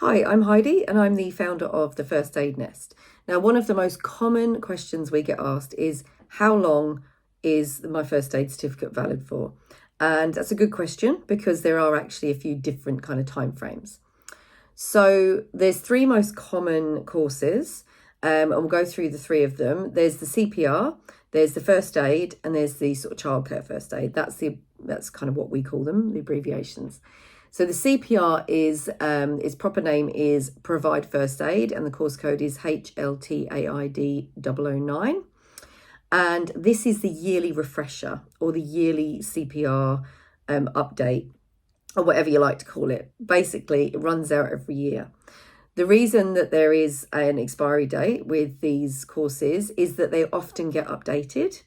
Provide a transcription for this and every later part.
Hi, I'm Heidi and I'm the founder of the First Aid Nest. Now, one of the most common questions we get asked is, how long is my first aid certificate valid for? And that's a good question because there are actually a few different kind of time frames. So there's three most common courses, and we'll go through the three of them. There's the CPR, there's the first aid, and there's the sort of childcare first aid. That's kind of what we call them, the abbreviations. So the CPR is its proper name is Provide First Aid, and the course code is HLTAID 009. And this is the yearly refresher or the yearly CPR update, or whatever you like to call it. Basically, it runs out every year. The reason that there is an expiry date with these courses is that they often get updated.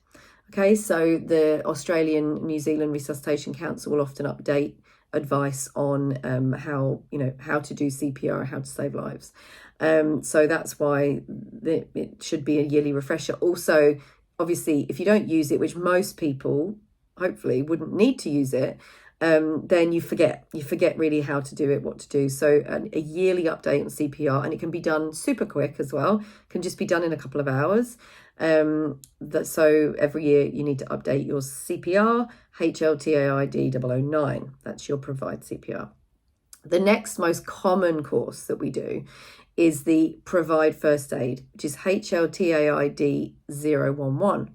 Okay, so the Australian New Zealand Resuscitation Council will often update advice on how to do CPR, how to save lives. So that's why it should be a yearly refresher. Also, obviously, if you don't use it, which most people hopefully wouldn't need to use it, then you forget really how to do it, what to do. So a yearly update on CPR, and it can be done super quick as well. It can just be done in a couple of hours. So every year you need to update your CPR, HLTAID 009. That's your Provide CPR. The next most common course that we do is the Provide First Aid, which is HLTAID 011.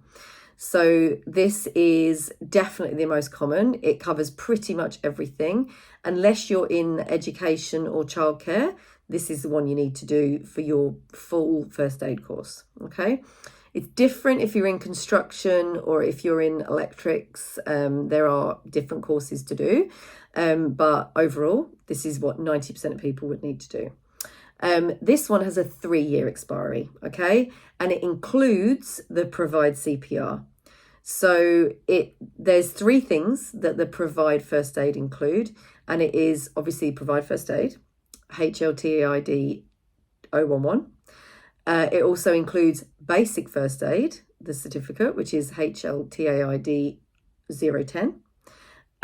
So this is definitely the most common. It covers pretty much everything. Unless you're in education or childcare, this is the one you need to do for your full first aid course, okay? It's different if you're in construction or if you're in electrics. There are different courses to do. But overall, this is what 90% of people would need to do. This one has a 3-year expiry, okay? And it includes the Provide CPR. So there's 3 things that the Provide First Aid include, and it is obviously Provide First Aid, HLTAID 011. It also includes Basic First Aid, the certificate, which is HLTAID 010.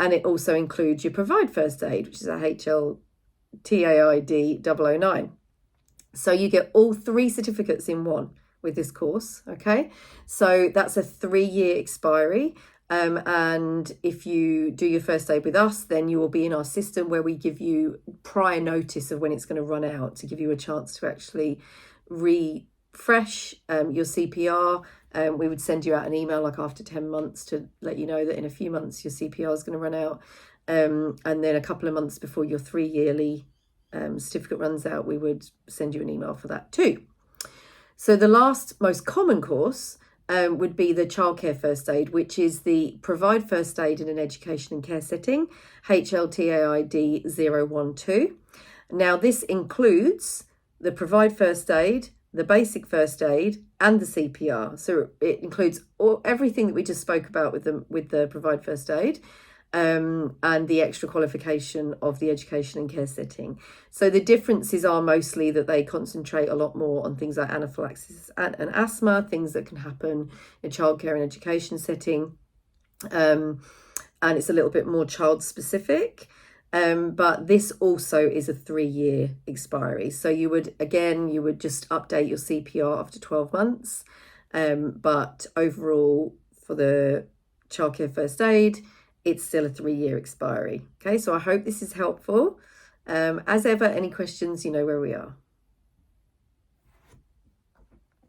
And it also includes your Provide First Aid, which is a HLTAID 009. So you get all 3 certificates in one with this course, okay? So that's a 3-year expiry. And if you do your first aid with us, then you will be in our system where we give you prior notice of when it's going to run out, to give you a chance to actually refresh your CPR. We would send you out an email like after 10 months to let you know that in a few months your CPR is going to run out. And then a couple of months before your 3-yearly certificate runs out, we would send you an email for that too. So the last most common course would be the childcare first aid, which is the Provide First Aid in an Education and Care Setting, HLTAID 012. Now this includes the Provide First Aid, the Basic First Aid, and the CPR. So it includes everything that we just spoke about with the Provide First Aid. And the extra qualification of the education and care setting. So the differences are mostly that they concentrate a lot more on things like anaphylaxis and asthma, things that can happen in childcare and education setting. And it's a little bit more child specific. But this also is a 3-year expiry. So you would just update your CPR after 12 months. But overall, for the childcare first aid, it's still a 3-year expiry. Okay, so I hope this is helpful. As ever, any questions, you know where we are.